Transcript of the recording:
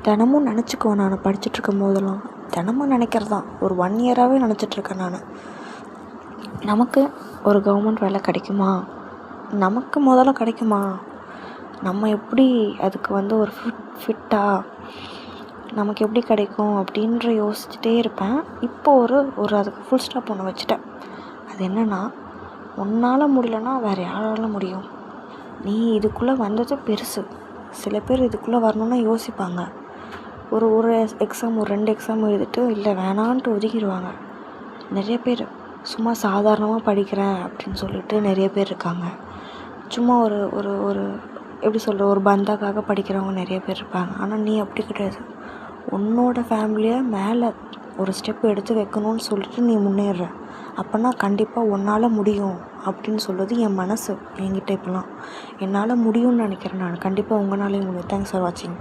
தினமும் நினச்சிக்குவேன் நான் படிச்சுட்ருக்கும் போதெல்லாம். தினமும் நினைக்கிறது தான். ஒரு 1 இயராகவே நினச்சிட்ருக்கேன் நான். நமக்கு ஒரு கவர்மெண்ட் வேலை கிடைக்குமா? நமக்கு முதல்ல கிடைக்குமா? நம்ம எப்படி அதுக்கு ஒரு ஃபிட்டா? நமக்கு எப்படி கிடைக்கும் அப்படின்ற யோசிச்சுட்டே இருப்பேன். இப்போது அதுக்கு ஃபுல் ஸ்டாப் ஒன்று வச்சுட்டேன். அது என்னென்னா, உன்னால் முடியலன்னா வேறு யாரால முடியும்? நீ இதுக்குள்ளே வந்தது பெருசு. சில பேர் இதுக்குள்ளே வரணுன்னா யோசிப்பாங்க. ஒரு எக்ஸாம், ஒரு 2 எக்ஸாம் எழுதிட்டு இல்லை வேணான்ட்டு ஒதுக்கிடுவாங்க. நிறைய பேர் சும்மா சாதாரணமாக படிக்கிறேன் அப்படின்னு சொல்லிட்டு நிறைய பேர் இருக்காங்க. சும்மா ஒரு ஒரு ஒரு எப்படி சொல்கிற, ஒரு பந்தாக்காக படிக்கிறவங்க நிறைய பேர் இருப்பாங்க. ஆனால் நீ அப்படி கிடையாது. உன்னோட ஃபேமிலியை மேலே ஒரு ஸ்டெப் எடுத்து வைக்கணும்னு சொல்லிட்டு நீ முன்னேறுற. அப்போனா கண்டிப்பாக உன்னால் முடியும் அப்படின்னு சொல்லுது என் மனசு என்கிட்ட. இப்போலாம் என்னால் முடியும்னு நினைக்கிறேன் நான். கண்டிப்பாக உங்களாலேயும் முடியும். தேங்க்ஸ் ஃபார் வாட்சிங்.